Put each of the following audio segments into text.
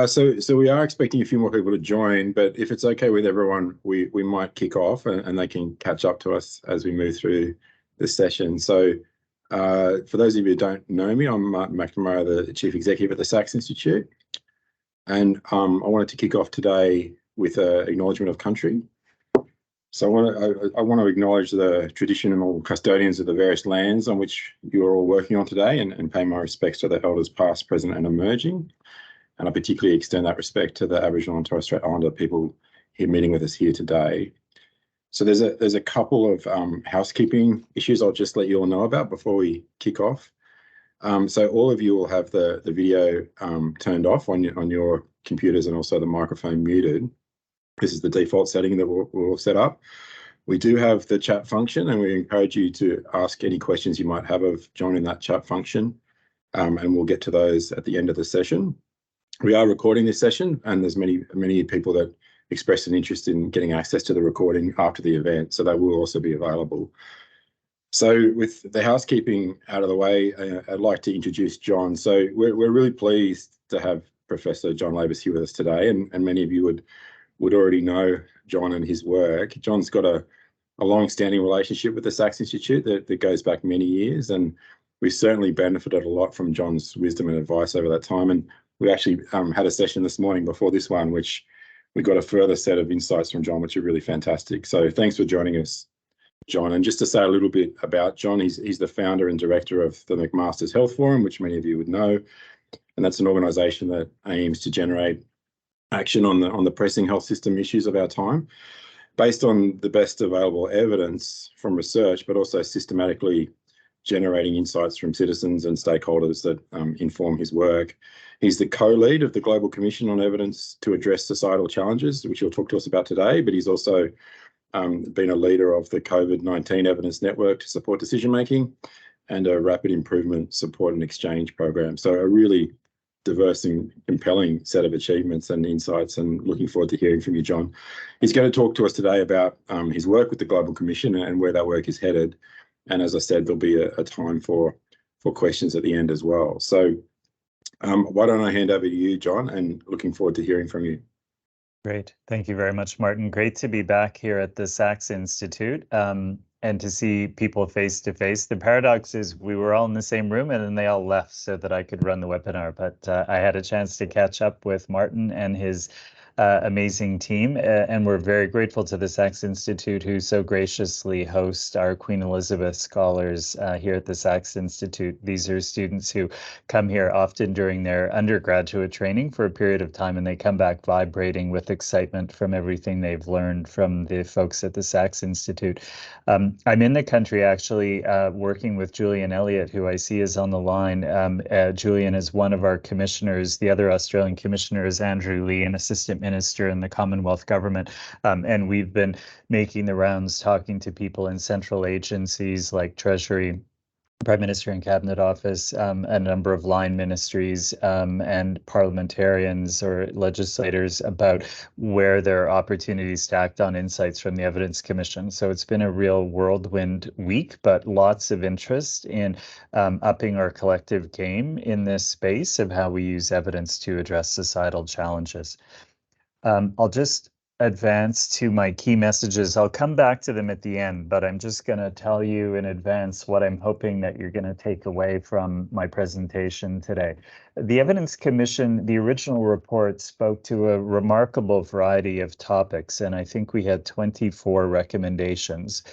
So we are expecting a few more people to join, but if it's okay with everyone, we might kick off and they can catch up to us as we move through the session. So for those of you who don't know me, I'm Martin McNamara, the Chief Executive at the Sachs Institute. And I wanted to kick off today with an acknowledgement of country. So I want to acknowledge the traditional custodians of the various lands on which you are all working on today and pay my respects to the elders past, present and emerging. And I particularly extend that respect to the Aboriginal and Torres Strait Islander people here meeting with us here today. So there's a couple of housekeeping issues I'll just let you all know about before we kick off. So all of you will have the video turned off on your computers and also the microphone muted. This is the default setting that we'll set up. We do have the chat function, and we encourage you to ask any questions you might have of John in that chat function, and we'll get to those at the end of the session. We are recording this session, and there's many people that expressed an interest in getting access to the recording after the event, so that will also be available. So with the housekeeping out of the way, I'd like to introduce John. So we're really pleased to have Professor John Lavis here with us today, and many of you would already know John and his work. John's got a long-standing relationship with the Sachs Institute that goes back many years, and we certainly benefited a lot from John's wisdom and advice over that time. And we actually had a session this morning before this one, which we got a further set of insights from John, which are really fantastic. So thanks for joining us, John. And just to say a little bit about John, he's the founder and director of the McMaster Health Forum, which many of you would know. And that's an organisation that aims to generate action on the pressing health system issues of our time, based on the best available evidence from research, but also systematically generating insights from citizens and stakeholders that inform his work. He's the co-lead of the Global Commission on Evidence to Address Societal Challenges, which he'll talk to us about today, but he's also been a leader of the COVID-19 Evidence Network to support decision-making and a rapid improvement support and exchange program. So a really diverse and compelling set of achievements and insights, and looking forward to hearing from you, John. He's going to talk to us today about his work with the Global Commission and where that work is headed. And as I said, there'll be a time for questions at the end as well. So why don't I hand over to you, John, and looking forward to hearing from you. Great. Thank you very much, Martin. Great to be back here at the Sachs Institute and to see people face to face. The paradox is we were all in the same room and then they all left so that I could run the webinar, but I had a chance to catch up with Martin and his amazing team, and we're very grateful to the Sachs Institute, who so graciously host our Queen Elizabeth Scholars here at the Sachs Institute. These are students who come here often during their undergraduate training for a period of time, and they come back vibrating with excitement from everything they've learned from the folks at the Sachs Institute. I'm in the country actually working with Julian Elliott, who I see is on the line. Julian is one of our commissioners. The other Australian commissioner is Andrew Lee, an assistant minister in the Commonwealth government. And we've been making the rounds, talking to people in central agencies like Treasury, Prime Minister and Cabinet Office, a number of line ministries, and parliamentarians or legislators about where there are opportunities to act on insights from the Evidence Commission. So it's been a real whirlwind week, but lots of interest in upping our collective game in this space of how we use evidence to address societal challenges. I'll just advance to my key messages. I'll come back to them at the end, but I'm just going to tell you in advance what I'm hoping that you're going to take away from my presentation today. The Evidence Commission, the original report, spoke to a remarkable variety of topics, and I think we had 24 recommendations.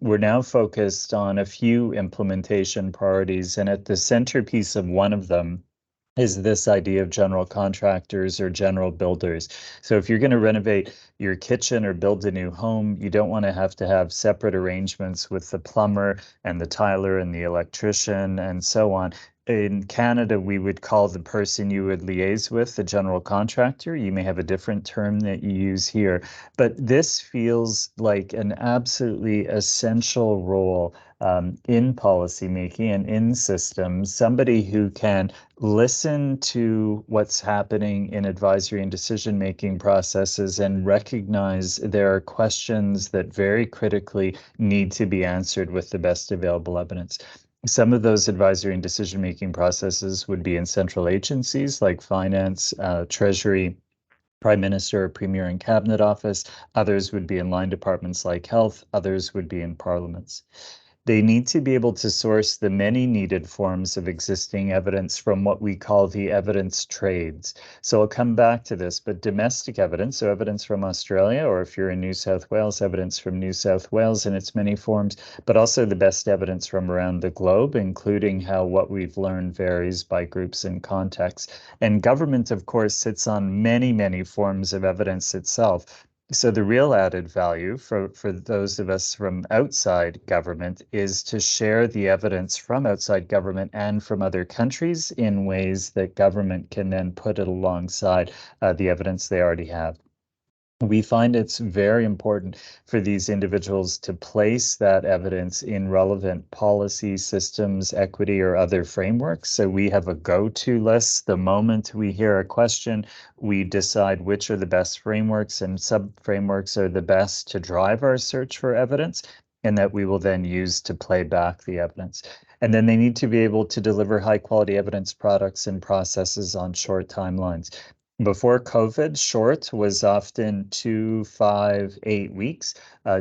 We're now focused on a few implementation priorities, and at the centerpiece of one of them is this idea of general contractors or general builders. So if you're going to renovate your kitchen or build a new home, you don't want to have separate arrangements with the plumber and the tiler and the electrician and so on. In Canada, we would call the person you would liaise with the general contractor. You may have a different term that you use here, but this feels like an absolutely essential role in policymaking and in systems, somebody who can listen to what's happening in advisory and decision-making processes and recognize there are questions that very critically need to be answered with the best available evidence. Some of those advisory and decision-making processes would be in central agencies like finance, treasury, prime minister, premier and cabinet office. Others would be in line departments like health. Others would be in parliaments. They need to be able to source the many needed forms of existing evidence from what we call the evidence trades. So I'll come back to this, but domestic evidence, so evidence from Australia, or if you're in New South Wales, evidence from New South Wales in its many forms, but also the best evidence from around the globe, including how what we've learned varies by groups and contexts. And government, of course, sits on many, many forms of evidence itself. So the real added value for those of us from outside government is to share the evidence from outside government and from other countries in ways that government can then put it alongside the evidence they already have. We find it's very important for these individuals to place that evidence in relevant policy systems, equity, or other frameworks. So we have a go-to list. The moment we hear a question, we decide which are the best frameworks and sub-frameworks are the best to drive our search for evidence, and that we will then use to play back the evidence. And then they need to be able to deliver high-quality evidence products and processes on short timelines. Before COVID, short was often 2, 5, 8 weeks.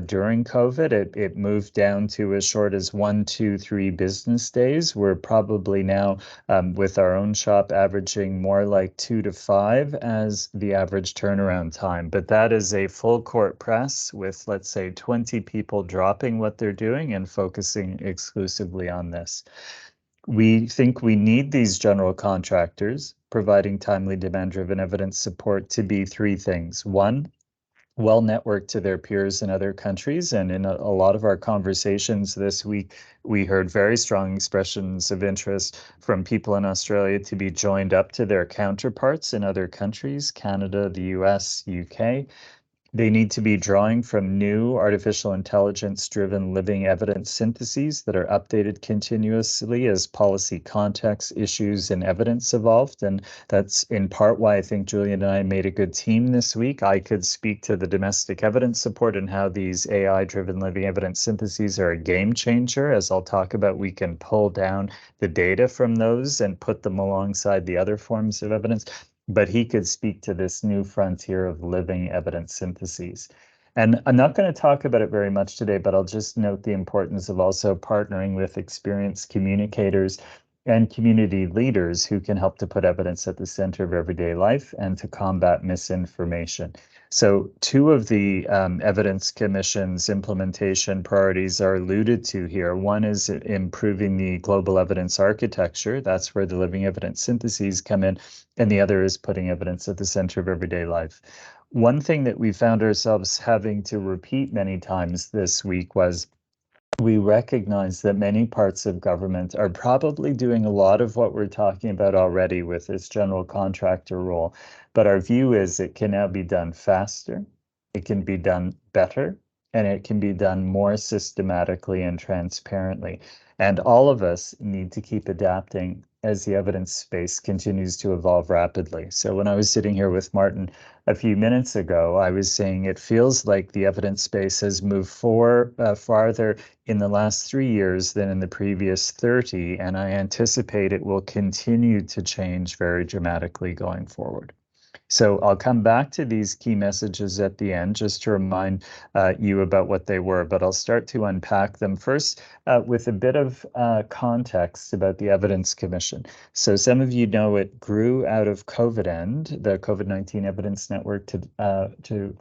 During COVID, it moved down to as short as 1, 2, 3 business days. We're probably now, with our own shop, averaging more like 2 to 5 as the average turnaround time. But that is a full court press with, let's say, 20 people dropping what they're doing and focusing exclusively on this. We think we need these general contractors providing timely demand-driven evidence support to be three things. One, well networked to their peers in other countries. And in a lot of our conversations this week, we heard very strong expressions of interest from people in Australia to be joined up to their counterparts in other countries, Canada, the US, UK. They need to be drawing from new artificial intelligence-driven living evidence syntheses that are updated continuously as policy context, issues, and evidence evolved. And that's in part why I think Julian and I made a good team this week. I could speak to the domestic evidence support and how these AI-driven living evidence syntheses are a game changer. As I'll talk about, we can pull down the data from those and put them alongside the other forms of evidence, but he could speak to this new frontier of living evidence syntheses. And I'm not going to talk about it very much today, but I'll just note the importance of also partnering with experienced communicators and community leaders who can help to put evidence at the center of everyday life and to combat misinformation. So two of the Evidence Commission's implementation priorities are alluded to here. One is improving the global evidence architecture. That's where the living evidence syntheses come in. And the other is putting evidence at the center of everyday life. One thing that we found ourselves having to repeat many times this week was we recognize that many parts of government are probably doing a lot of what we're talking about already with this general contractor role. But our view is it can now be done faster, it can be done better, and it can be done more systematically and transparently. And all of us need to keep adapting as the evidence space continues to evolve rapidly. So when I was sitting here with Martin a few minutes ago, I was saying it feels like the evidence space has moved farther in the last 3 years than in the previous 30, and I anticipate it will continue to change very dramatically going forward. So I'll come back to these key messages at the end just to remind you about what they were, but I'll start to unpack them first with a bit of context about the Evidence Commission. So some of you know it grew out of COVID-END, the COVID-19 Evidence Network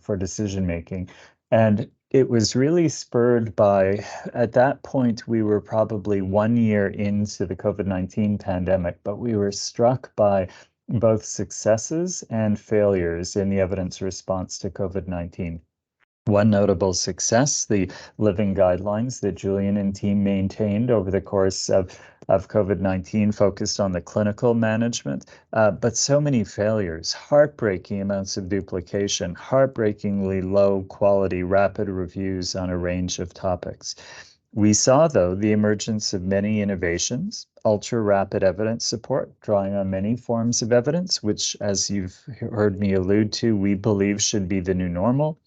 for decision making. And it was really spurred by, at that point, we were probably 1 year into the COVID-19 pandemic, but we were struck by both successes and failures in the evidence response to COVID-19. One notable success, the living guidelines that Julian and team maintained over the course of COVID-19 focused on the clinical management, but so many failures, heartbreaking amounts of duplication, heartbreakingly low quality rapid reviews on a range of topics. We saw, though, the emergence of many innovations, ultra-rapid evidence support, drawing on many forms of evidence, which, as you've heard me allude to, we believe should be the new normal.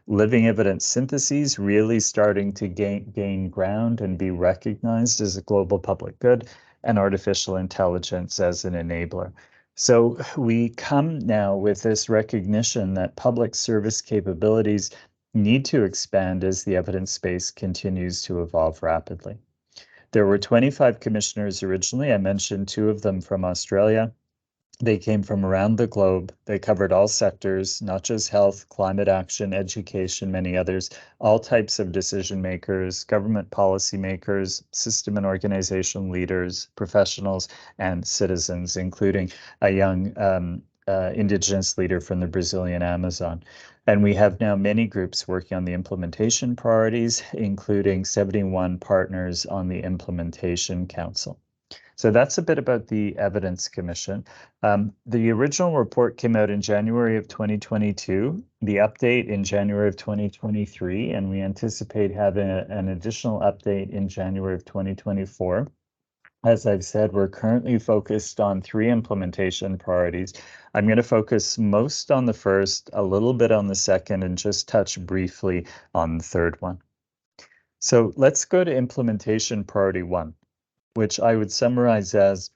living evidence syntheses really starting to gain ground and be recognized as a global public good, and artificial intelligence as an enabler. So we come now with this recognition that public service capabilities need to expand as the evidence space continues to evolve rapidly. There were 25 commissioners originally. I mentioned 2 of them from Australia. They came from around the globe. They covered all sectors, not just health, climate action, education, many others, all types of decision makers, government policy makers, system and organization leaders, professionals, and citizens, including a young Indigenous leader from the Brazilian Amazon. And we have now many groups working on the implementation priorities, including 71 partners on the Implementation Council. So that's a bit about the Evidence Commission. The original report came out in January of 2022, the update in January of 2023, and we anticipate having an additional update in January of 2024. As I've said, we're currently focused on 3 implementation priorities. I'm going to focus most on the first, a little bit on the second, and just touch briefly on the third one. So let's go to implementation priority 1, which I would summarize as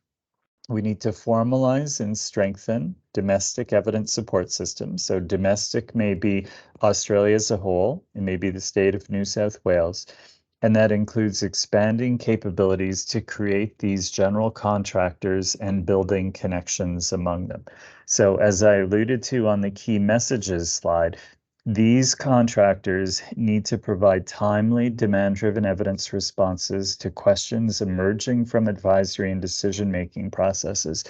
we need to formalize and strengthen domestic evidence support systems. So domestic may be Australia as a whole, it may be the state of New South Wales, and that includes expanding capabilities to create these general contractors and building connections among them. So as I alluded to on the key messages slide, these contractors need to provide timely, demand-driven evidence responses to questions emerging from advisory and decision-making processes.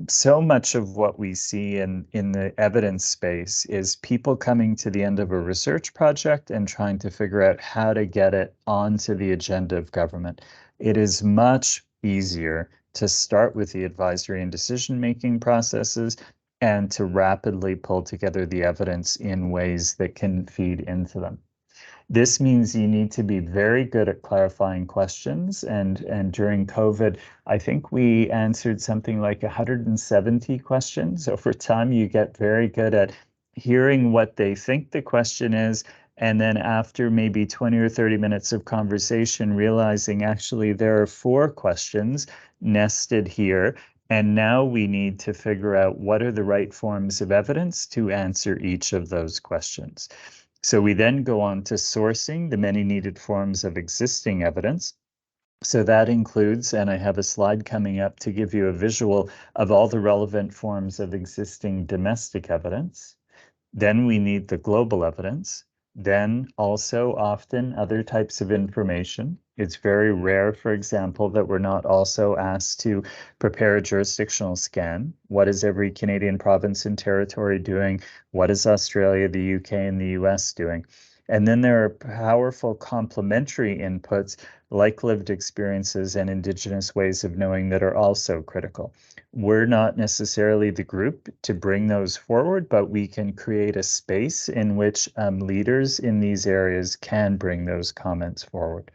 So much of what we see in the evidence space is people coming to the end of a research project and trying to figure out how to get it onto the agenda of government. It is much easier to start with the advisory and decision-making processes and to rapidly pull together the evidence in ways that can feed into them. This means you need to be very good at clarifying questions. And during COVID, I think we answered something like 170 questions. Over time, you get very good at hearing what they think the question is. And then after maybe 20 or 30 minutes of conversation, realizing actually there are 4 questions nested here. And now we need to figure out what are the right forms of evidence to answer each of those questions. So we then go on to sourcing the many needed forms of existing evidence. So that includes, and I have a slide coming up to give you a visual of all the relevant forms of existing domestic evidence. Then we need the global evidence. Then also often other types of information. It's very rare, for example, that we're not also asked to prepare a jurisdictional scan. What is every Canadian province and territory doing? What is Australia, the UK, and the US doing? And then there are powerful complementary inputs like lived experiences and Indigenous ways of knowing that are also critical. We're not necessarily the group to bring those forward, but we can create a space in which leaders in these areas can bring those comments forward.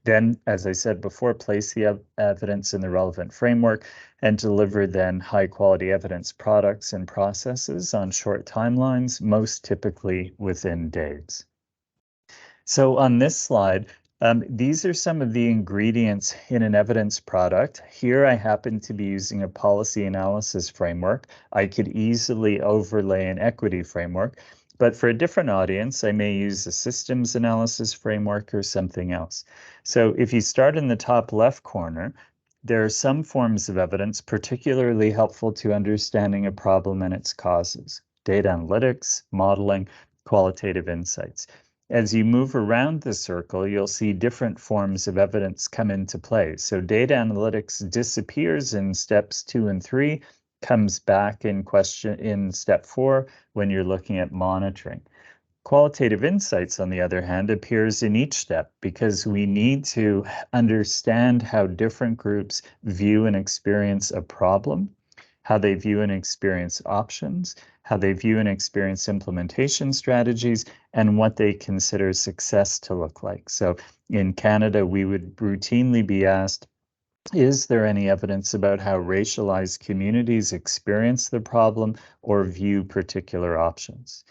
Then, as I said before, place the evidence in the relevant framework and deliver then high quality evidence products and processes on short timelines, most typically within days. So on this slide, these are some of the ingredients in an evidence product. Here I happen to be using a policy analysis framework. I could easily overlay an equity framework, but for a different audience, I may use a systems analysis framework or something else. So if you start in the top left corner, there are some forms of evidence particularly helpful to understanding a problem and its causes: data analytics, modeling, qualitative insights. As you move around the circle, you'll see different forms of evidence come into play. So data analytics disappears in steps 2 and 3, comes back in step 4 when you're looking at monitoring. Qualitative insights, on the other hand, appears in each step because we need to understand how different groups view and experience a problem, how they view and experience options, how they view and experience implementation strategies, and what they consider success to look like. So in Canada, we would routinely be asked, is there any evidence about how racialized communities experience the problem or view particular options?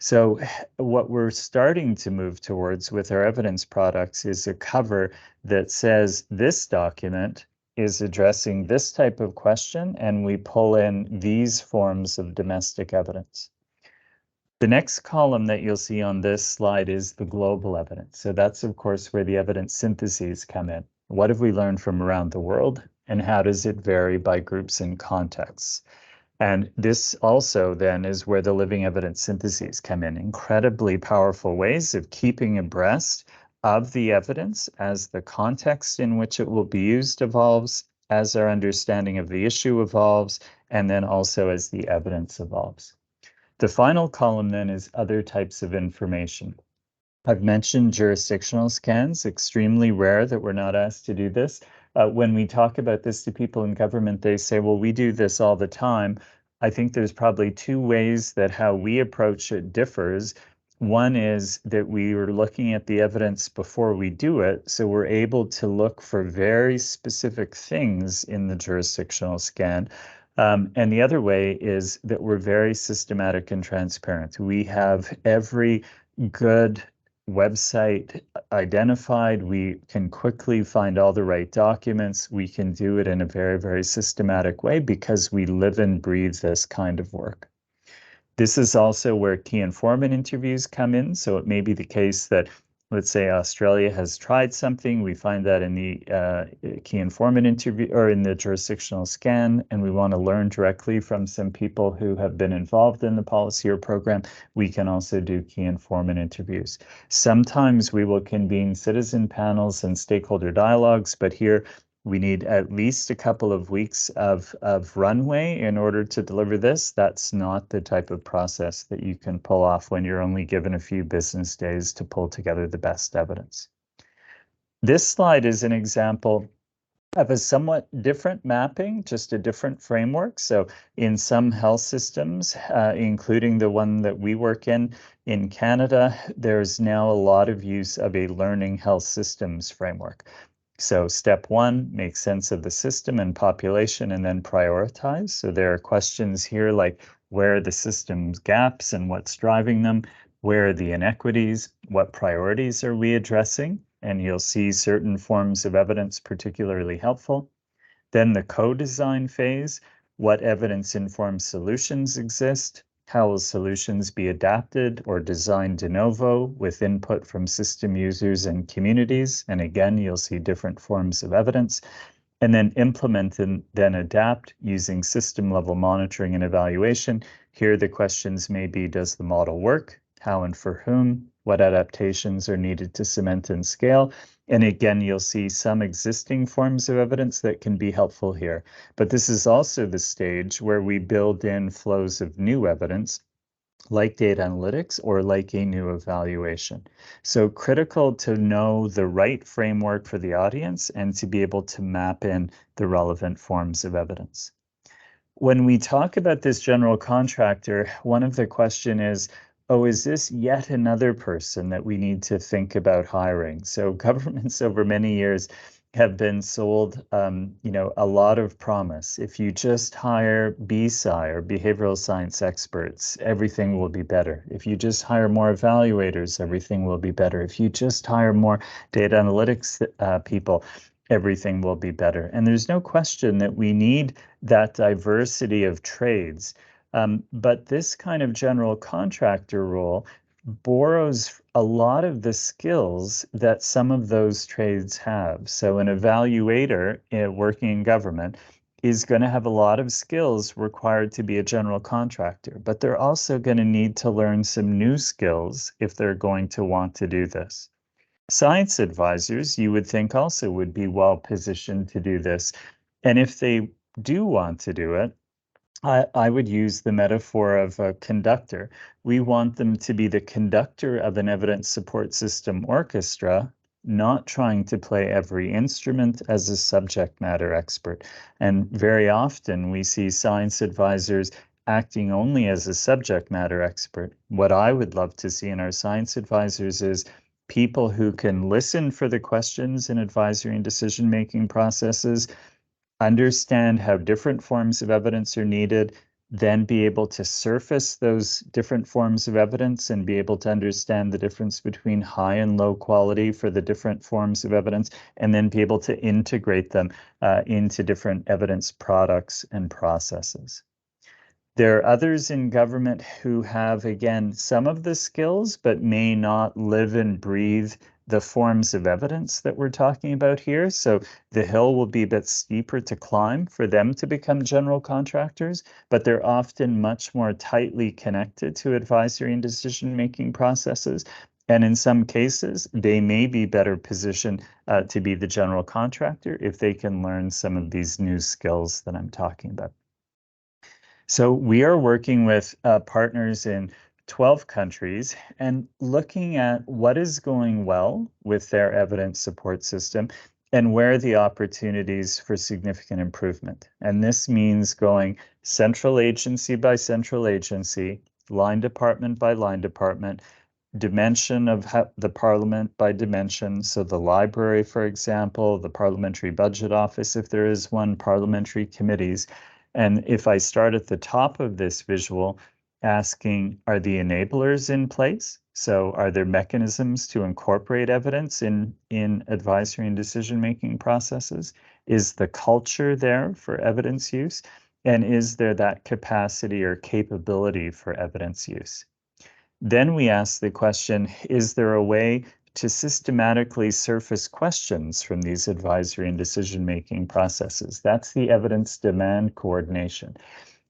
So what we're starting to move towards with our evidence products is a cover that says this document is addressing this type of question, and we pull in these forms of domestic evidence. The next column that you'll see on this slide is the global evidence. So that's, of course, where the evidence syntheses come in. What have we learned from around the world, and how does it vary by groups and contexts? And this also then is where the living evidence syntheses come in, incredibly powerful ways of keeping abreast of the evidence as the context in which it will be used evolves, as our understanding of the issue evolves, and then also as the evidence evolves. The final column then is other types of information. I've mentioned jurisdictional scans, extremely rare that we're not asked to do this. When we talk about this to people in government, they say, well, we do this all the time. I think there's probably two ways that how we approach it differs. One is that we are looking at the evidence before we do it, so we're able to look for very specific things in the jurisdictional scan. And the other way is that we're very systematic and transparent. We have every good website identified. We can quickly find all the right documents. We can do it in a very, very systematic way because we live and breathe this kind of work. This is also where key informant interviews come in. So it may be the case that, let's say, Australia has tried something. We find that in the key informant interview or in the jurisdictional scan, and we want to learn directly from some people who have been involved in the policy or program. We can also do key informant interviews. Sometimes we will convene citizen panels and stakeholder dialogues, but here we need at least a couple of weeks of runway in order to deliver this. That's not the type of process that you can pull off when you're only given a few business days to pull together the best evidence. This slide is an example of a somewhat different mapping, just a different framework. So in some health systems, including the one that we work in Canada, there's now a lot of use of a learning health systems framework. So step one, make sense of the system and population and then prioritize. So there are questions here like where are the system's gaps and what's driving them? Where are the inequities? What priorities are we addressing? And you'll see certain forms of evidence particularly helpful. Then the co-design phase, what evidence-informed solutions exist? How will solutions be adapted or designed de novo with input from system users and communities? And again, you'll see different forms of evidence. And then implement and then adapt using system level monitoring and evaluation. Here the questions may be, does the model work? How and for whom? What adaptations are needed to cement and scale? And again, you'll see some existing forms of evidence that can be helpful here. But this is also the stage where we build in flows of new evidence, like data analytics or like a new evaluation. So critical to know the right framework for the audience and to be able to map in the relevant forms of evidence. When we talk about this general contractor, one of the question is, oh, is this yet another person that we need to think about hiring? So governments over many years have been sold, a lot of promise. If you just hire BSci or behavioral science experts, everything will be better. If you just hire more evaluators, everything will be better. If you just hire more data analytics people, everything will be better. And there's no question that we need that diversity of trades. But this kind of general contractor role borrows a lot of the skills that some of those trades have. So an evaluator working in government is going to have a lot of skills required to be a general contractor, but they're also going to need to learn some new skills if they're going to want to do this. Science advisors, you would think, also would be well positioned to do this. And if they do want to do it, I would use the metaphor of a conductor. We want them to be the conductor of an evidence support system orchestra, not trying to play every instrument as a subject matter expert. And very often we see science advisors acting only as a subject matter expert. What I would love to see in our science advisors is people who can listen for the questions in advisory and decision-making processes, understand how different forms of evidence are needed, then be able to surface those different forms of evidence and be able to understand the difference between high and low quality for the different forms of evidence, and then be able to integrate them into different evidence products and processes. There are others in government who have, again, some of the skills, but may not live and breathe the forms of evidence that we're talking about here. So the hill will be a bit steeper to climb for them to become general contractors, but they're often much more tightly connected to advisory and decision-making processes. And in some cases, they may be better positioned to be the general contractor if they can learn some of these new skills that I'm talking about. So we are working with partners in 12 countries and looking at what is going well with their evidence support system and where are the opportunities for significant improvement. And this means going central agency by central agency, line department by line department, dimension of the parliament by dimension. So the library, for example, the parliamentary budget office, if there is one, parliamentary committees. And if I start at the top of this visual, asking, are the enablers in place? So are there mechanisms to incorporate evidence in advisory and decision-making processes? Is the culture there for evidence use? And is there that capacity or capability for evidence use? Then we ask the question, is there a way to systematically surface questions from these advisory and decision-making processes? That's the evidence demand coordination.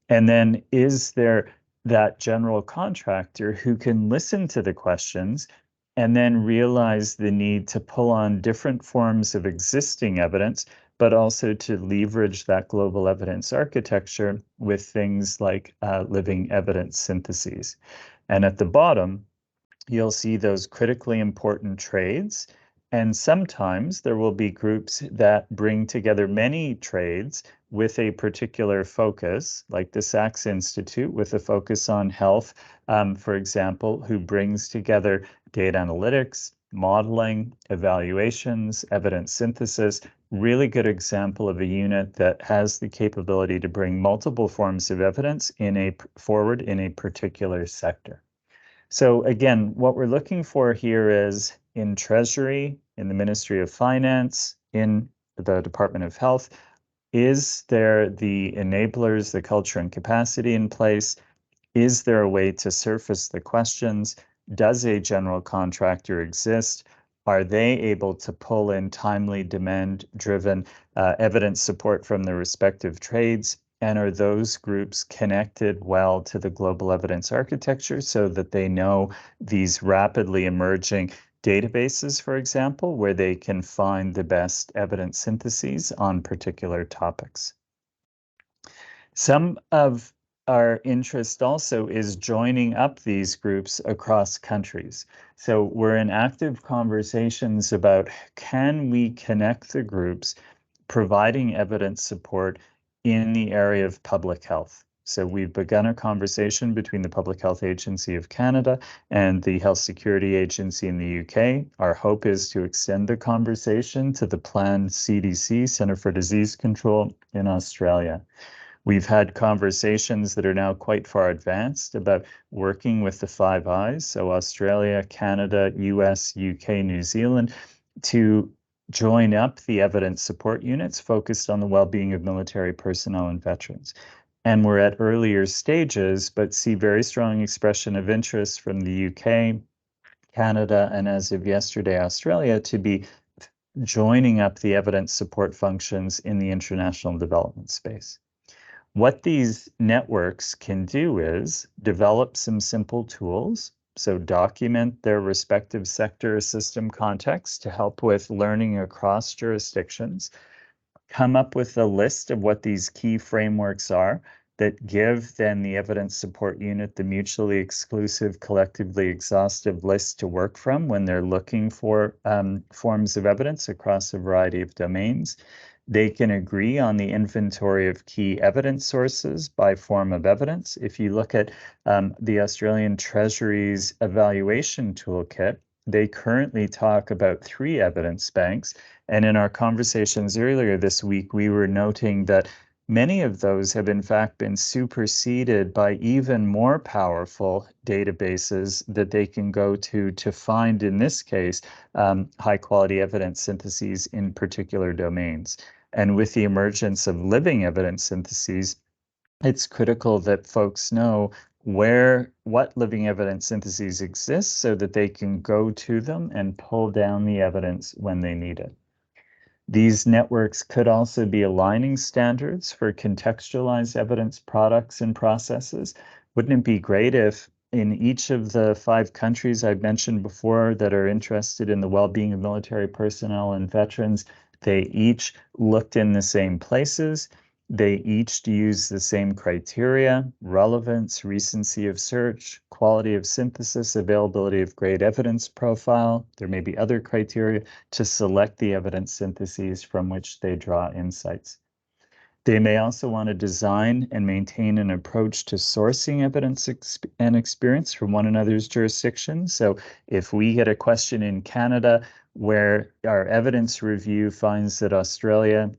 And then is there that general contractor who can listen to the questions and then realize the need to pull on different forms of existing evidence, but also to leverage that global evidence architecture with things like living evidence syntheses. And at the bottom, you'll see those critically important trades. And sometimes there will be groups that bring together many trades with a particular focus, like the Sachs Institute with a focus on health, for example, who brings together data analytics, modeling, evaluations, evidence synthesis. Really good example of a unit that has the capability to bring multiple forms of evidence forward in a particular sector. So again, what we're looking for here is in Treasury, in the Ministry of Finance, in the Department of Health, is there the enablers, the culture and capacity in place? Is there a way to surface the questions? Does a general contractor exist? Are they able to pull in timely demand-driven evidence support from their respective trades? And are those groups connected well to the global evidence architecture so that they know these rapidly emerging databases, for example, where they can find the best evidence syntheses on particular topics? Some of our interest also is joining up these groups across countries. So we're in active conversations about, can we connect the groups providing evidence support in the area of public health? So we've begun a conversation between the Public Health Agency of Canada and the Health Security Agency in the UK. Our hope is to extend the conversation to the planned CDC, Centre for Disease Control, in Australia. We've had conversations that are now quite far advanced about working with the Five Eyes, so Australia, Canada, US, UK, New Zealand, to join up the evidence support units focused on the well-being of military personnel and veterans. And we're at earlier stages, but see very strong expression of interest from the UK, Canada, and as of yesterday, Australia, to be joining up the evidence support functions in the international development space. What these networks can do is develop some simple tools, so document their respective sector system context to help with learning across jurisdictions, come up with a list of what these key frameworks are that give then the evidence support unit the mutually exclusive, collectively exhaustive list to work from when they're looking for forms of evidence across a variety of domains. They can agree on the inventory of key evidence sources by form of evidence. If you look at the Australian Treasury's evaluation toolkit, they currently talk about 3 evidence banks. And in our conversations earlier this week, we were noting that Many of those have in fact been superseded by even more powerful databases that they can go to find, in this case, high quality evidence syntheses in particular domains. And with the emergence of living evidence syntheses, it's critical that folks know what living evidence syntheses exist so that they can go to them and pull down the evidence when they need it. These networks could also be aligning standards for contextualized evidence products and processes. Wouldn't it be great if in each of the 5 countries I've mentioned before that are interested in the well-being of military personnel and veterans, they each looked in the same places, they each use the same criteria: relevance, recency of search, quality of synthesis, availability of great evidence profile. There may be other criteria to select the evidence syntheses from which they draw insights. They may also want to design and maintain an approach to sourcing evidence and experience from one another's jurisdictions. So if we get a question in Canada where our evidence review finds that Australia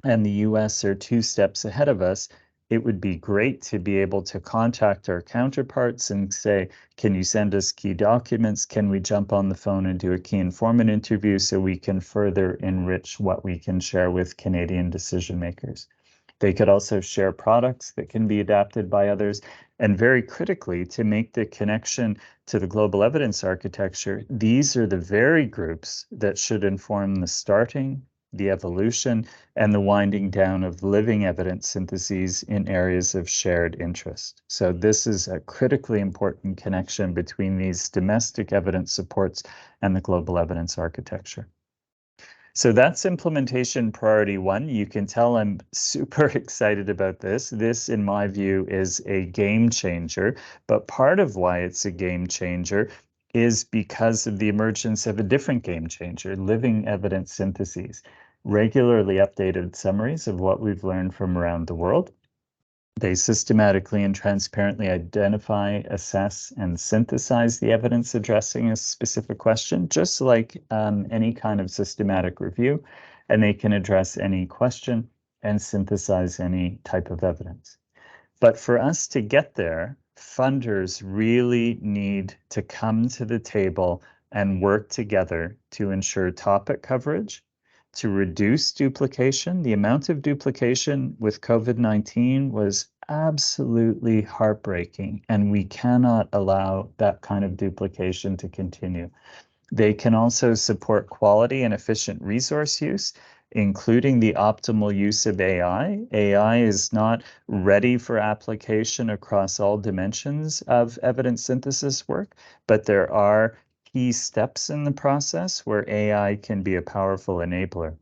and the US are 2 steps ahead of us, it would be great to be able to contact our counterparts and say, can you send us key documents? Can we jump on the phone and do a key informant interview so we can further enrich what we can share with Canadian decision makers? They could also share products that can be adapted by others. And very critically, to make the connection to the global evidence architecture, these are the very groups that should inform the starting, the evolution, and the winding down of living evidence syntheses in areas of shared interest. So this is a critically important connection between these domestic evidence supports and the global evidence architecture. So that's implementation priority 1. You can tell I'm super excited about this. This, in my view, is a game changer, but part of why it's a game changer is because of the emergence of a different game changer: living evidence syntheses, regularly updated summaries of what we've learned from around the world. They systematically and transparently identify, assess, and synthesize the evidence addressing a specific question, just like any kind of systematic review, and they can address any question and synthesize any type of evidence. But for us to get there, funders really need to come to the table and work together to ensure topic coverage, to reduce duplication. The amount of duplication with COVID-19 was absolutely heartbreaking, and we cannot allow that kind of duplication to continue. They can also support quality and efficient resource use, including the optimal use of AI. AI is not ready for application across all dimensions of evidence synthesis work, but there are key steps in the process where AI can be a powerful enabler.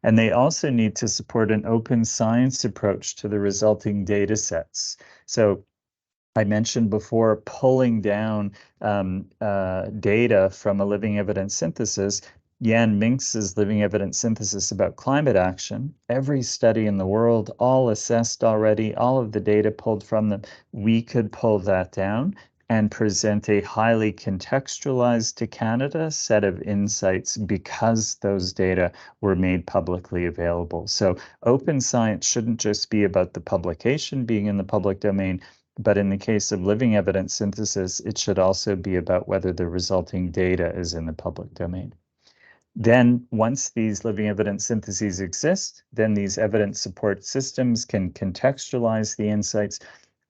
And they also need to support an open science approach to the resulting data sets. So I mentioned before pulling down data from a living evidence synthesis. Jan Minks's living evidence synthesis about climate action, every study in the world, all assessed already, all of the data pulled from them, we could pull that down and present a highly contextualized to Canada set of insights because those data were made publicly available. So open science shouldn't just be about the publication being in the public domain, but in the case of living evidence synthesis, it should also be about whether the resulting data is in the public domain. Then once these living evidence syntheses exist, then these evidence support systems can contextualize the insights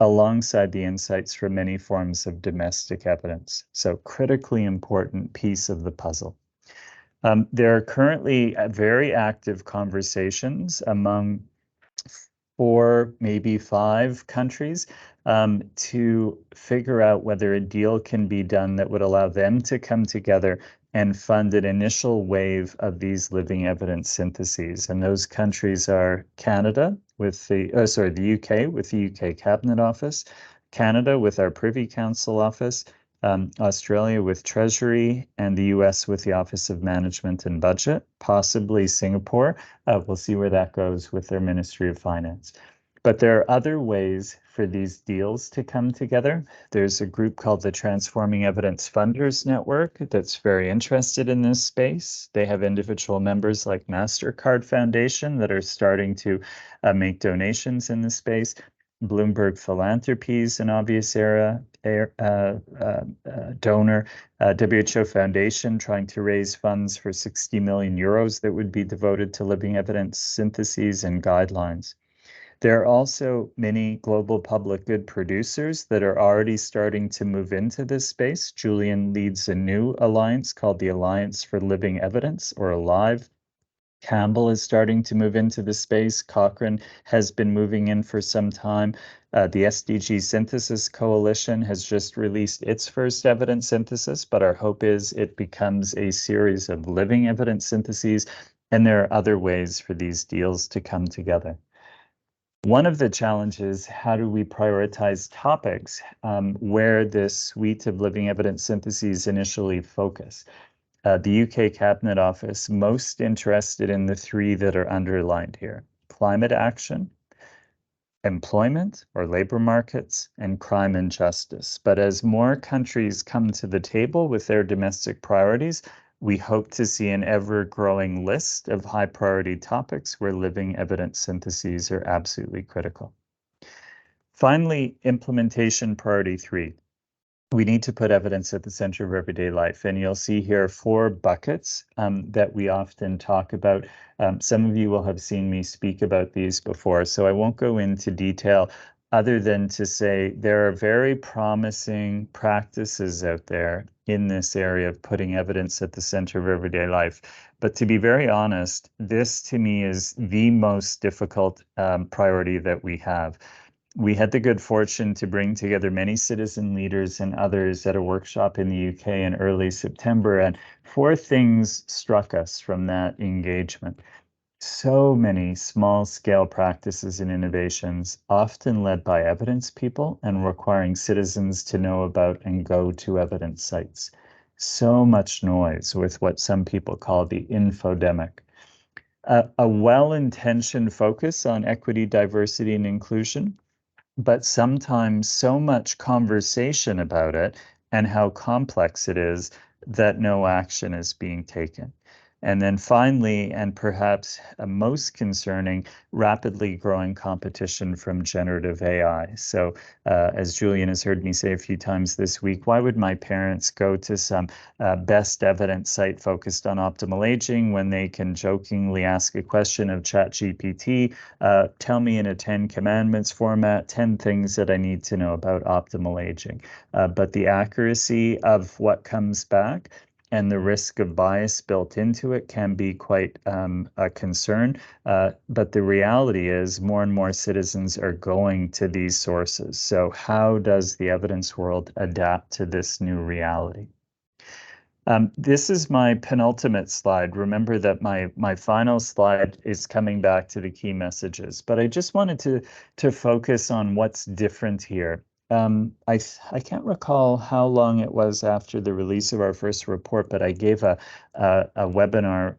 alongside the insights from many forms of domestic evidence. So critically important piece of the puzzle. There are currently very active conversations among 4, maybe 5 countries to figure out whether a deal can be done that would allow them to come together and fund an initial wave of these living evidence syntheses. And those countries are Canada with the UK with the UK Cabinet Office, Canada with our Privy Council Office, Australia with Treasury, and the US with the Office of Management and Budget, possibly Singapore. We'll see where that goes with their Ministry of Finance. But there are other ways for these deals to come together. There's a group called the Transforming Evidence Funders Network that's very interested in this space. They have individual members like MasterCard Foundation that are starting to make donations in this space. Bloomberg Philanthropy is an obvious donor. WHO Foundation trying to raise funds for 60 million euros that would be devoted to living evidence syntheses and guidelines. There are also many global public good producers that are already starting to move into this space. Julian leads a new alliance called the Alliance for Living Evidence, or ALIVE. Campbell is starting to move into the space. Cochrane has been moving in for some time. The SDG Synthesis Coalition has just released its first evidence synthesis, but our hope is it becomes a series of living evidence syntheses, and there are other ways for these deals to come together. One of the challenges, how do we prioritize topics where this suite of living evidence syntheses initially focus? The UK Cabinet Office most interested in the three that are underlined here: climate action, employment or labor markets, and crime and justice. But as more countries come to the table with their domestic priorities, we hope to see an ever-growing list of high-priority topics where living evidence syntheses are absolutely critical. Finally, implementation priority 3. We need to put evidence at the center of everyday life. And you'll see here 4 buckets that we often talk about. Some of you will have seen me speak about these before, so I won't go into detail other than to say there are very promising practices out there in this area of putting evidence at the center of everyday life. But to be very honest, this to me is the most difficult priority that we have. We had the good fortune to bring together many citizen leaders and others at a workshop in the UK in early September, and 4 things struck us from that engagement. So many small-scale practices and innovations, often led by evidence people and requiring citizens to know about and go to evidence sites. So much noise with what some people call the infodemic. A well-intentioned focus on equity, diversity, and inclusion, but sometimes so much conversation about it and how complex it is that no action is being taken. And then finally, and perhaps most concerning, rapidly growing competition from generative AI. So as Julian has heard me say a few times this week, why would my parents go to some best evidence site focused on optimal aging when they can jokingly ask a question of ChatGPT, tell me in a 10 commandments format, 10 things that I need to know about optimal aging. But the accuracy of what comes back and the risk of bias built into it can be quite a concern. But the reality is more and more citizens are going to these sources. So how does the evidence world adapt to this new reality? This is my penultimate slide. Remember that my final slide is coming back to the key messages, but I just wanted to focus on what's different here. I can't recall how long it was after the release of our first report, but I gave a webinar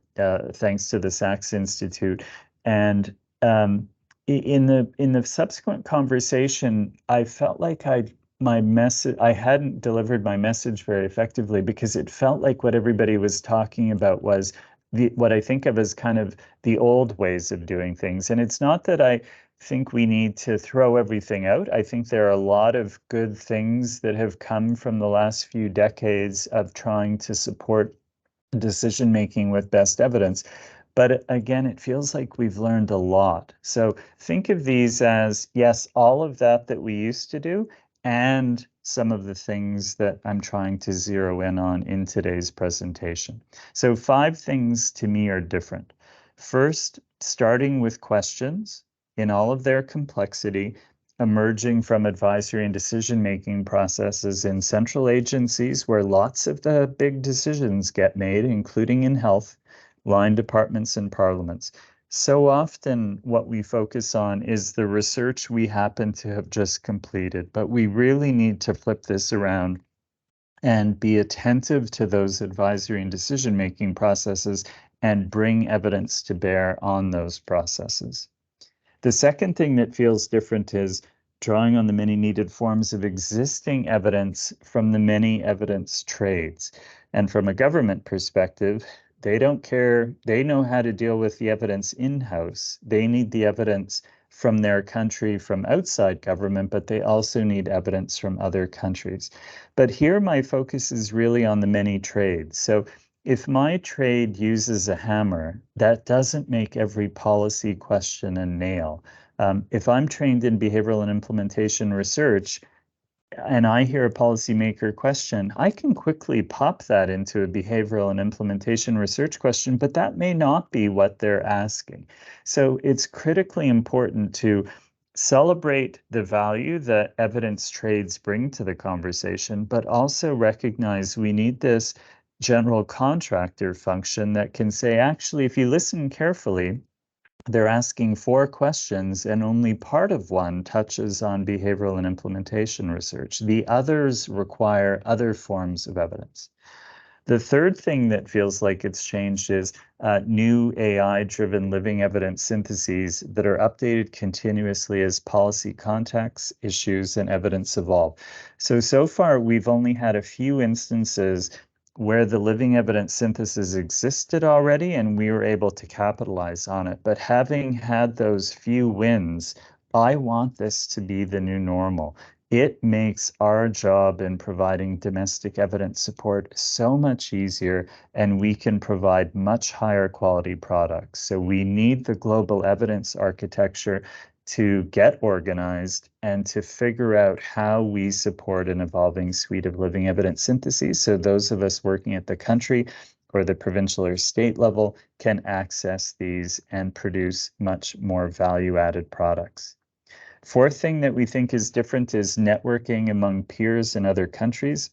thanks to the Sachs Institute, and in the subsequent conversation, I felt like I hadn't delivered my message very effectively, because it felt like what everybody was talking about was what I think of as kind of the old ways of doing things. And it's not that I think we need to throw everything out. I think there are a lot of good things that have come from the last few decades of trying to support decision making with best evidence. But again, it feels like we've learned a lot. So think of these as, yes, all of that we used to do, and some of the things that I'm trying to zero in on in today's presentation. So 5 things to me are different. First, starting with questions in all of their complexity, emerging from advisory and decision-making processes in central agencies where lots of the big decisions get made, including in health, line departments and parliaments. So often what we focus on is the research we happen to have just completed, but we really need to flip this around and be attentive to those advisory and decision-making processes and bring evidence to bear on those processes. The second thing that feels different is drawing on the many needed forms of existing evidence from the many evidence trades. And from a government perspective, they don't care. They know how to deal with the evidence in-house. They need the evidence from their country, from outside government, but they also need evidence from other countries. But here my focus is really on the many trades. So if my trade uses a hammer, that doesn't make every policy question a nail. If I'm trained in behavioral and implementation research, and I hear a policymaker question, I can quickly pop that into a behavioral and implementation research question, but that may not be what they're asking. So it's critically important to celebrate the value that evidence trades bring to the conversation, but also recognize we need this general contractor function that can say, actually, if you listen carefully, they're asking 4 questions and only part of one touches on behavioral and implementation research. The others require other forms of evidence. The third thing that feels like it's changed is new AI-driven living evidence syntheses that are updated continuously as policy contexts, issues, and evidence evolve. So far, we've only had a few instances where the living evidence synthesis existed already and we were able to capitalize on it. But having had those few wins, I want this to be the new normal. It makes our job in providing domestic evidence support so much easier, and we can provide much higher quality products. So we need the global evidence architecture to get organized and to figure out how we support an evolving suite of living evidence syntheses. So those of us working at the country or the provincial or state level can access these and produce much more value-added products. Fourth thing that we think is different is networking among peers in other countries.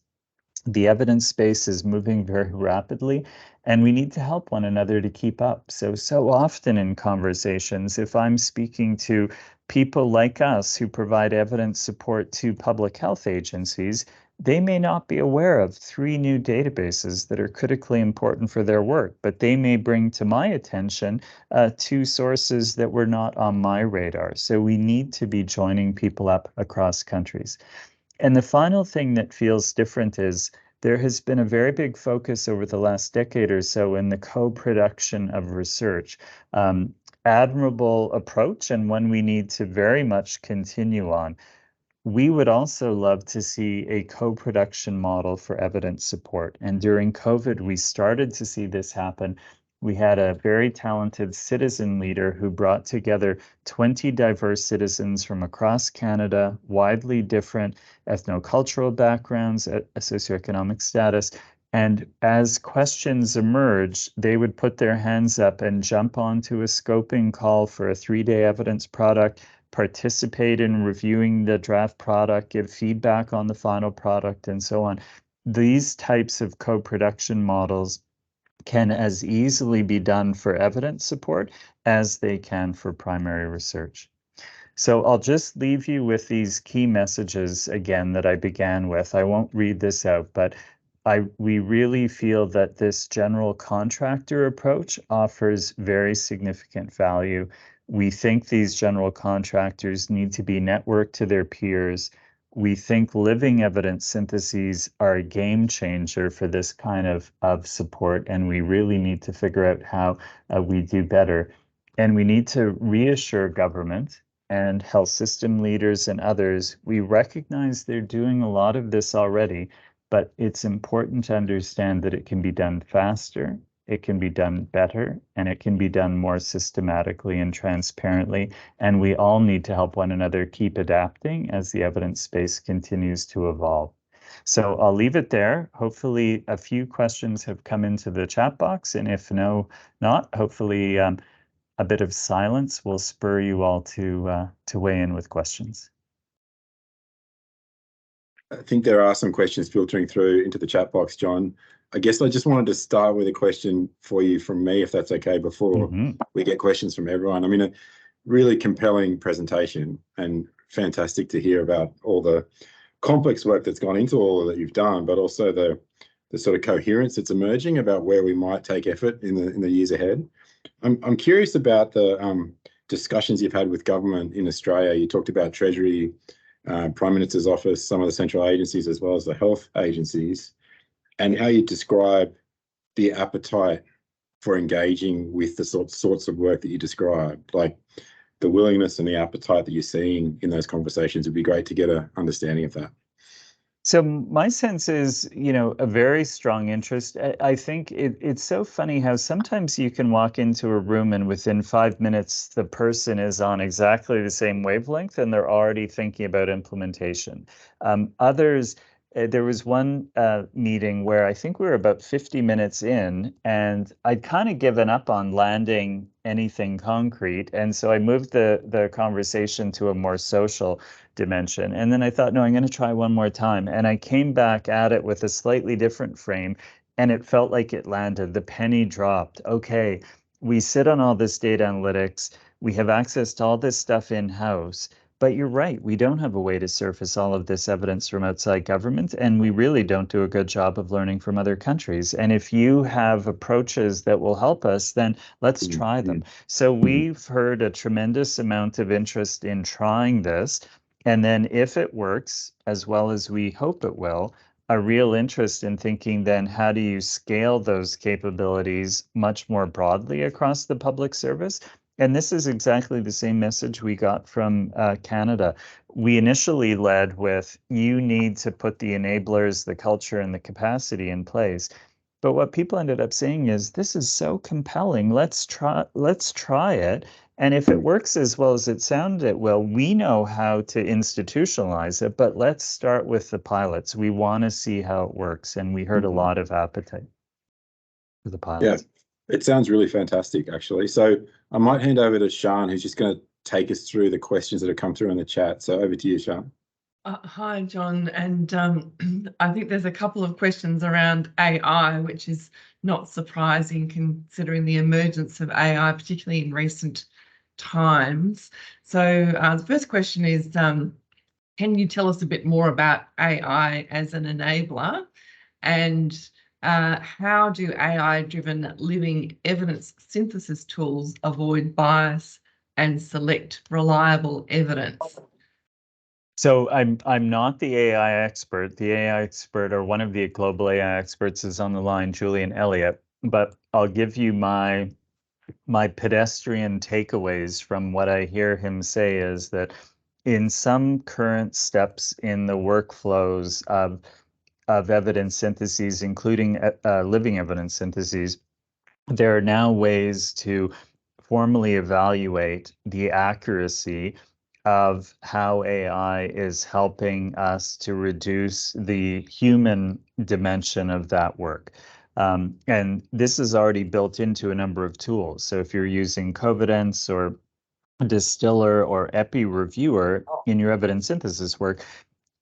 The evidence space is moving very rapidly, and we need to help one another to keep up. So often in conversations, if I'm speaking to people like us who provide evidence support to public health agencies, they may not be aware of 3 new databases that are critically important for their work, but they may bring to my attention 2 sources that were not on my radar. So we need to be joining people up across countries. And the final thing that feels different is there has been a very big focus over the last decade or so in the co-production of research. Admirable approach, and one we need to very much continue on. We would also love to see a co-production model for evidence support. And during COVID, we started to see this happen. We had a very talented citizen leader who brought together 20 diverse citizens from across Canada, widely different ethnocultural backgrounds, socioeconomic status. And as questions emerged, they would put their hands up and jump onto a scoping call for a 3-day evidence product, participate in reviewing the draft product, give feedback on the final product, and so on. These types of co-production models can as easily be done for evidence support as they can for primary research. So I'll just leave you with these key messages again that I began with. I won't read this out, but we really feel that this general contractor approach offers very significant value. We think these general contractors need to be networked to their peers. We think living evidence syntheses are a game changer for this kind of support, and we really need to figure out how we do better. And we need to reassure government and health system leaders and others. We recognize they're doing a lot of this already, but it's important to understand that it can be done faster, it can be done better, and it can be done more systematically and transparently. And we all need to help one another keep adapting as the evidence space continues to evolve. So I'll leave it there. Hopefully a few questions have come into the chat box, and if not, hopefully a bit of silence will spur you all to weigh in with questions. I think there are some questions filtering through into the chat box, John. I guess I just wanted to start with a question for you from me, if that's okay, before we get questions from everyone. I mean, a really compelling presentation and fantastic to hear about all the complex work that's gone into all that you've done, but also the sort of coherence that's emerging about where we might take effort in the years ahead. I'm curious about the discussions you've had with government in Australia. You talked about Treasury Prime Minister's office, some of the central agencies, as well as the health agencies, and how you describe the appetite for engaging with the sorts of work that you described, like the willingness and the appetite that you're seeing in those conversations. Would be great to get an understanding of that. So my sense is, a very strong interest. I think it's so funny how sometimes you can walk into a room and within 5 minutes, the person is on exactly the same wavelength and they're already thinking about implementation. Others, there was one meeting where I think we were about 50 minutes in and I'd kind of given up on landing anything concrete. And so I moved the conversation to a more social dimension. And then I thought, no, I'm going to try one more time. And I came back at it with a slightly different frame, and it felt like it landed. The penny dropped. Okay, we sit on all this data analytics. We have access to all this stuff in-house. But you're right, we don't have a way to surface all of this evidence from outside government, and we really don't do a good job of learning from other countries. And if you have approaches that will help us, then let's try them. So we've heard a tremendous amount of interest in trying this. And then if it works as well as we hope it will, a real interest in thinking then how do you scale those capabilities much more broadly across the public service? And this is exactly the same message we got from Canada. We initially led with, you need to put the enablers, the culture, and the capacity in place. But what people ended up saying is, this is so compelling. Let's try it. And if it works as well as it sounded well, we know how to institutionalize it, but let's start with the pilots. We want to see how it works. And we heard a lot of appetite for the pilots. Yeah, it sounds really fantastic, actually. So I might hand over to Sian, who's just going to take us through the questions that have come through in the chat. So over to you, Sian. Hi, John. And I think there's a couple of questions around AI, which is not surprising considering the emergence of AI, particularly in recent times. So the first question is, can you tell us a bit more about AI as an enabler, and how do AI-driven living evidence synthesis tools avoid bias and select reliable evidence? So I'm not the AI expert. The AI expert, or one of the global AI experts, is on the line, Julian Elliott. But I'll give you my pedestrian takeaways from what I hear him say is that in some current steps in the workflows of evidence syntheses, including living evidence syntheses, there are now ways to formally evaluate the accuracy of how AI is helping us to reduce the human dimension of that work. And this is already built into a number of tools. So if you're using Covidence or Distiller or Epi Reviewer in your evidence synthesis work,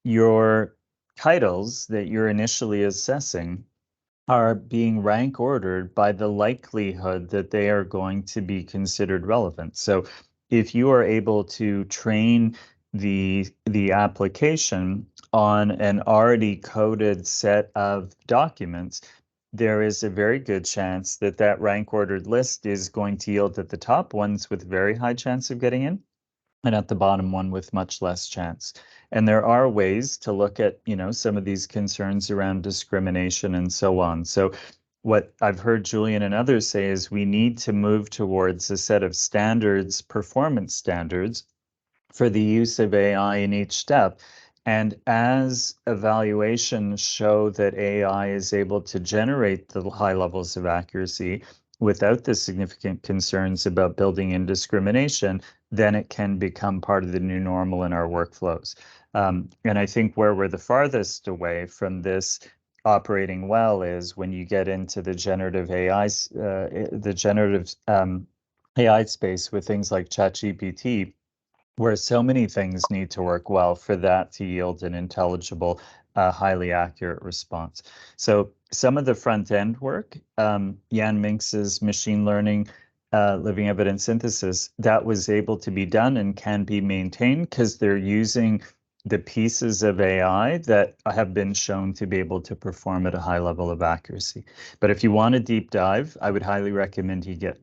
your titles that you're initially assessing are being rank ordered by the likelihood that they are going to be considered relevant. So if you are able to train the application on an already coded set of documents, there is a very good chance that that rank ordered list is going to yield at the top ones with very high chance of getting in, and at the bottom one with much less chance. And there are ways to look at, some of these concerns around discrimination and so on. So what I've heard Julian and others say is we need to move towards a set of standards, performance standards, for the use of AI in each step. And as evaluations show that AI is able to generate the high levels of accuracy without the significant concerns about building in discrimination, then it can become part of the new normal in our workflows. And I think where we're the farthest away from this operating well is when you get into the generative AI, AI space with things like ChatGPT, where so many things need to work well for that to yield an intelligible, highly accurate response. So some of the front end work, Jan Minx's machine learning, living evidence synthesis, that was able to be done and can be maintained because they're using the pieces of AI that have been shown to be able to perform at a high level of accuracy. But if you want a deep dive, I would highly recommend you get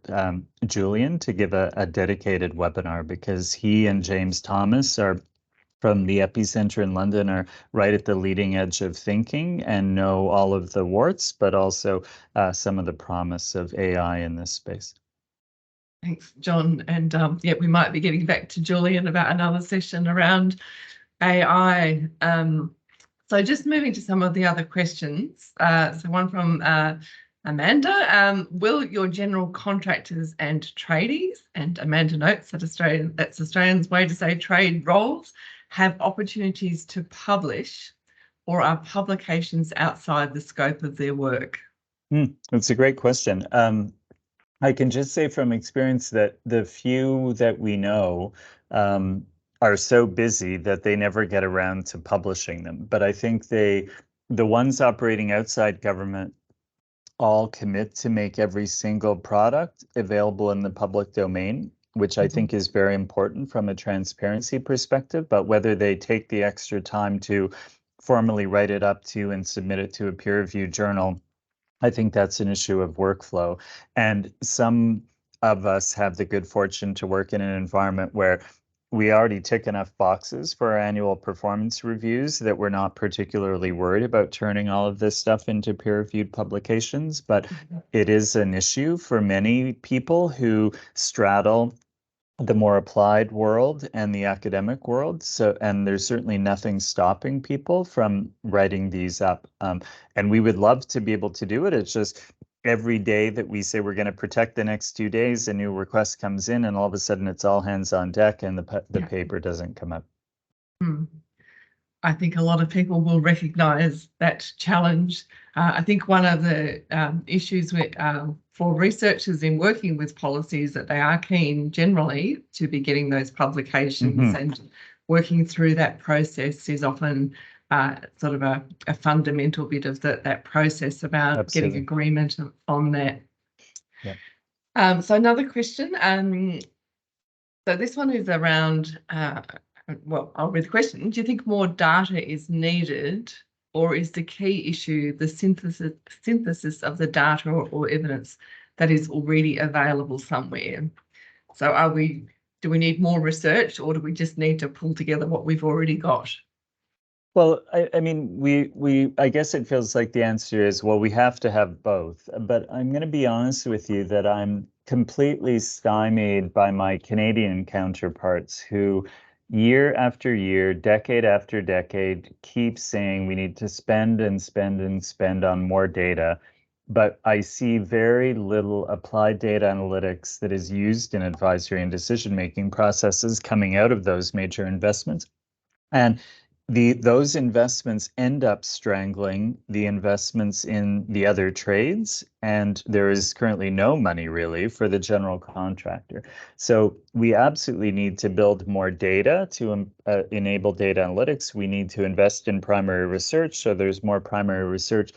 Julian to give a dedicated webinar, because he and James Thomas are from the epicenter in London are right at the leading edge of thinking and know all of the warts, but also some of the promise of AI in this space. Thanks, John. And yeah, we might be getting back to Julian about another session around AI. So just moving to some of the other questions. So one from Amanda. Will your general contractors and tradies, and Amanda notes that that's Australians' way to say trade roles, have opportunities to publish, or are publications outside the scope of their work? That's a great question. I can just say from experience that the few that we know are so busy that they never get around to publishing them. But I think the ones operating outside government all commit to make every single product available in the public domain, which I think is very important from a transparency perspective. But whether they take the extra time to formally write it up to and submit it to a peer-reviewed journal, I think that's an issue of workflow. And some of us have the good fortune to work in an environment where we already tick enough boxes for our annual performance reviews that we're not particularly worried about turning all of this stuff into peer-reviewed publications. But it is an issue for many people who straddle the more applied world and the academic world. So, and there's certainly nothing stopping people from writing these up. And we would love to be able to do it. It's just every day that we say we're going to protect the next 2 days, a new request comes in, and all of a sudden it's all hands on deck, and the paper doesn't come up. I think a lot of people will recognise that challenge. I think one of the issues with, for researchers in working with policies, that they are keen generally to be getting those publications, and working through that process is often sort of a fundamental bit of that process about Absolutely. getting agreement on that. Yeah. So another question. So this one is around, well, I'll read the question. Do you think more data is needed, or is the key issue the synthesis of the data or evidence that is already available somewhere? So do we need more research, or do we just need to pull together what we've already got? Well, I mean, I guess it feels like the answer is, well, we have to have both. But I'm going to be honest with you that I'm completely stymied by my Canadian counterparts who, year after year, decade after decade, keep saying we need to spend and spend and spend on more data. But I see very little applied data analytics that is used in advisory and decision-making processes coming out of those major investments. And those investments end up strangling the investments in the other trades, and there is currently no money really for the general contractor. So we absolutely need to build more data to enable data analytics. We need to invest in primary research, so there's more primary research.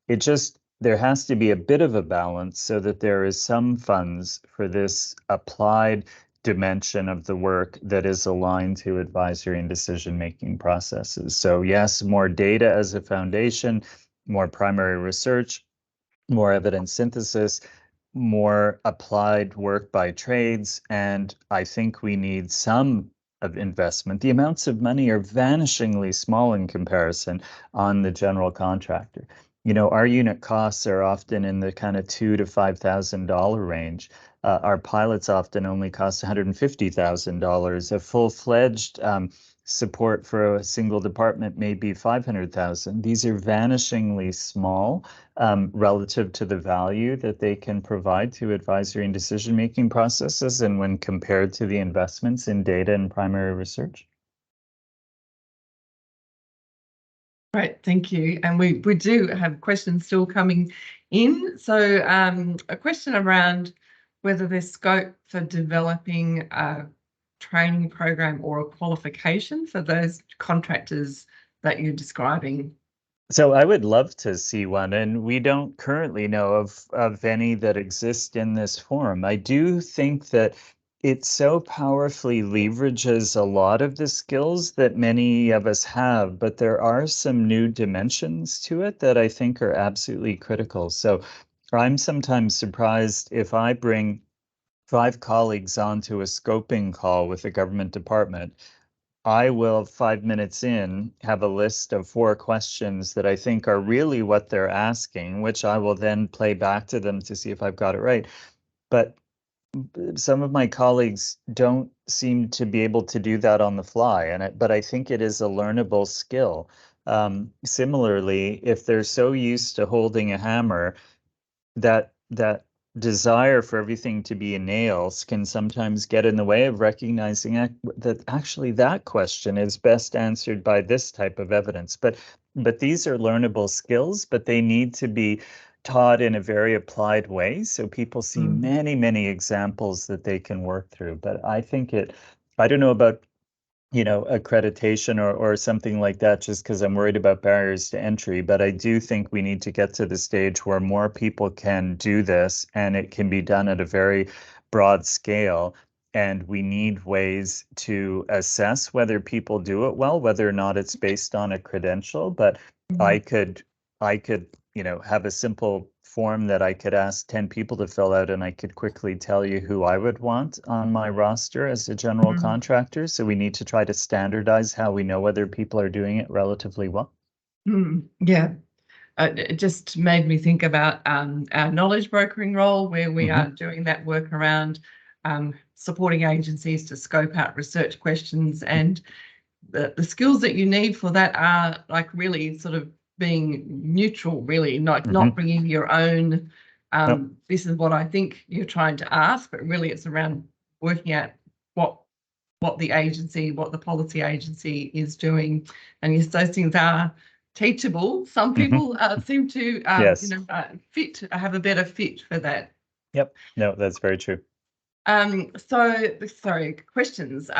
There has to be a bit of a balance so that there is some funds for this applied dimension of the work that is aligned to advisory and decision-making processes. So yes, more data as a foundation, more primary research, more evidence synthesis, more applied work by trades, and I think we need some of investment. The amounts of money are vanishingly small in comparison on the general contractor. You know, our unit costs are often in the kind of $2,000 to $5,000 range. Our pilots often only cost $150,000. A full-fledged support for a single department may be $500,000. These are vanishingly small relative to the value that they can provide to advisory and decision-making processes, and when compared to the investments in data and primary research. Great, thank you. And we do have questions still coming in. So a question around whether there's scope for developing a training program or a qualification for those contractors that you're describing. So I would love to see one, and we don't currently know of any that exist in this forum. I do think that it so powerfully leverages a lot of the skills that many of us have, but there are some new dimensions to it that I think are absolutely critical. So I'm sometimes surprised if I bring 5 colleagues onto a scoping call with a government department. I will, 5 minutes in, have a list of 4 questions that I think are really what they're asking, which I will then play back to them to see if I've got it right. But some of my colleagues don't seem to be able to do that on the fly, but I think it is a learnable skill. Similarly, if they're so used to holding a hammer, that desire for everything to be nails can sometimes get in the way of recognizing that actually that question is best answered by this type of evidence. But these are learnable skills, but they need to be taught in a very applied way, so people see many examples that they can work through. But I think I don't know about accreditation or something like that, just because I'm worried about barriers to entry. But I do think we need to get to the stage where more people can do this and it can be done at a very broad scale. And we need ways to assess whether people do it well, whether or not it's based on a credential. But I could have a simple form that I could ask 10 people to fill out, and I could quickly tell you who I would want on my roster as a general contractor. So we need to try to standardize how we know whether people are doing it relatively well. Yeah. It just made me think about our knowledge brokering role, where we are doing that work around supporting agencies to scope out research questions, and the skills that you need for that are like really sort of being neutral, really not bringing your own this is what I think you're trying to ask, but really it's around working out what the agency, what the policy agency is doing. And yes, those things are teachable. Some people seem to have a better fit for that. Yep. No, that's very true. Sorry, questions,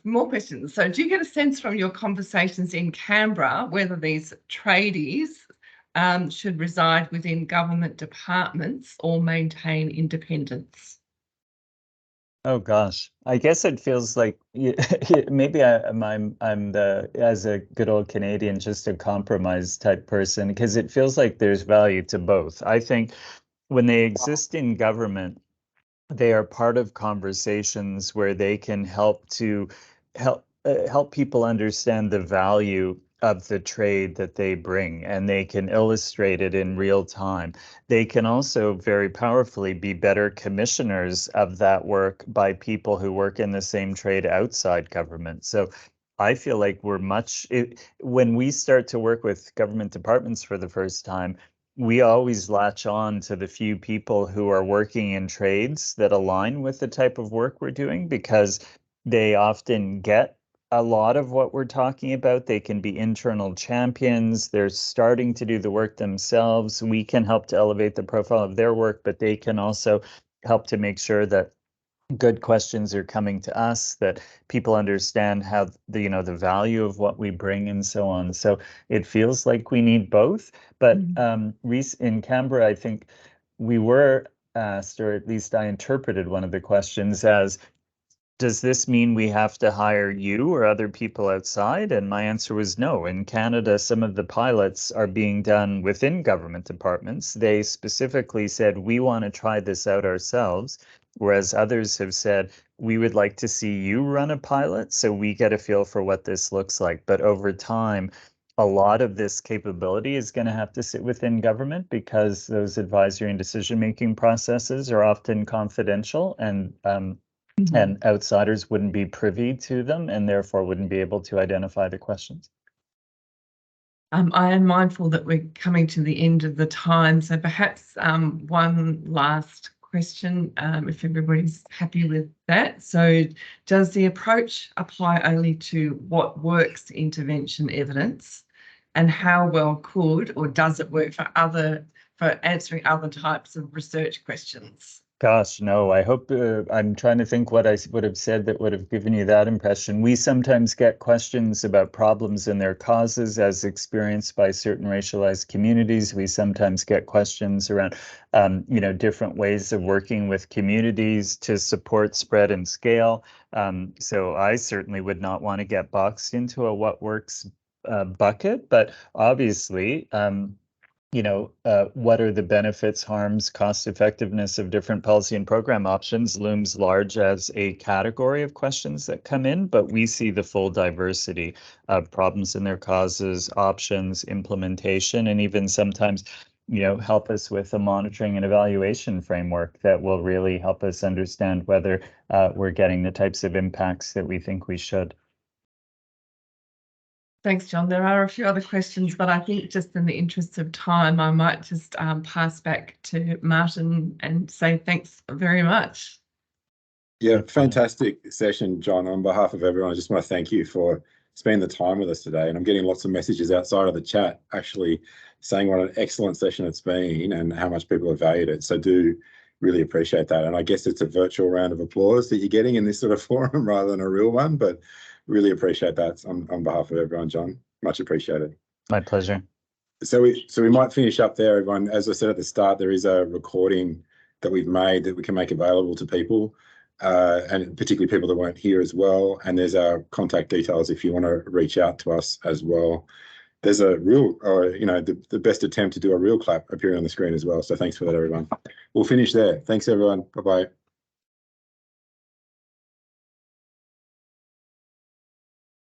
more questions. So do you get a sense from your conversations in Canberra whether these tradies should reside within government departments or maintain independence? Oh gosh, I guess it feels like maybe I'm as a good old Canadian, just a compromise type person, because it feels like there's value to both. I think when they exist in government, they are part of conversations where they can help people understand the value of the trade that they bring, and they can illustrate it in real time. They can also very powerfully be better commissioners of that work by people who work in the same trade outside government. So I feel like when we start to work with government departments for the first time, we always latch on to the few people who are working in trades that align with the type of work we're doing, because they often get a lot of what we're talking about. They can be internal champions. They're starting to do the work themselves. We can help to elevate the profile of their work, but they can also help to make sure that good questions are coming to us, that people understand how the value of what we bring and so on. So it feels like we need both. But in Canberra, I think we were asked, or at least I interpreted one of the questions as, does this mean we have to hire you or other people outside? And my answer was no. In Canada, some of the pilots are being done within government departments. They specifically said, we want to try this out ourselves, whereas others have said, we would like to see you run a pilot so we get a feel for what this looks like. But over time, a lot of this capability is going to have to sit within government, because those advisory and decision-making processes are often confidential, and outsiders wouldn't be privy to them and therefore wouldn't be able to identify the questions. I am mindful that we're coming to the end of the time, so perhaps one last question, if everybody's happy with that. So does the approach apply only to what works intervention evidence, and how well could or does it work for answering other types of research questions? Gosh, no, I hope I'm trying to think what I would have said that would have given you that impression. We sometimes get questions about problems and their causes as experienced by certain racialized communities. We sometimes get questions around, different ways of working with communities to support spread and scale. So I certainly would not want to get boxed into a what works bucket, but obviously, what are the benefits, harms, cost effectiveness of different policy and program options looms large as a category of questions that come in, but we see the full diversity of problems and their causes, options, implementation, and even sometimes help us with a monitoring and evaluation framework that will really help us understand whether we're getting the types of impacts that we think we should. Thanks, John. There are a few other questions, but I think just in the interest of time, I might just pass back to Martin and say thanks very much. Yeah, fantastic session, John. On behalf of everyone, I just want to thank you for spending the time with us today. And I'm getting lots of messages outside of the chat actually saying what an excellent session it's been and how much people have valued it. So do really appreciate that. And I guess it's a virtual round of applause that you're getting in this sort of forum rather than a real one, but really appreciate that on behalf of everyone, John. Much appreciated. My pleasure. So we might finish up there, everyone. As I said at the start, there is a recording that we've made that we can make available to people, and particularly people that weren't here as well. And there's our contact details if you want to reach out to us as well. There's a real, the best attempt to do a real clap appearing on the screen as well. So thanks for that, everyone. We'll finish there. Thanks, everyone. Bye-bye.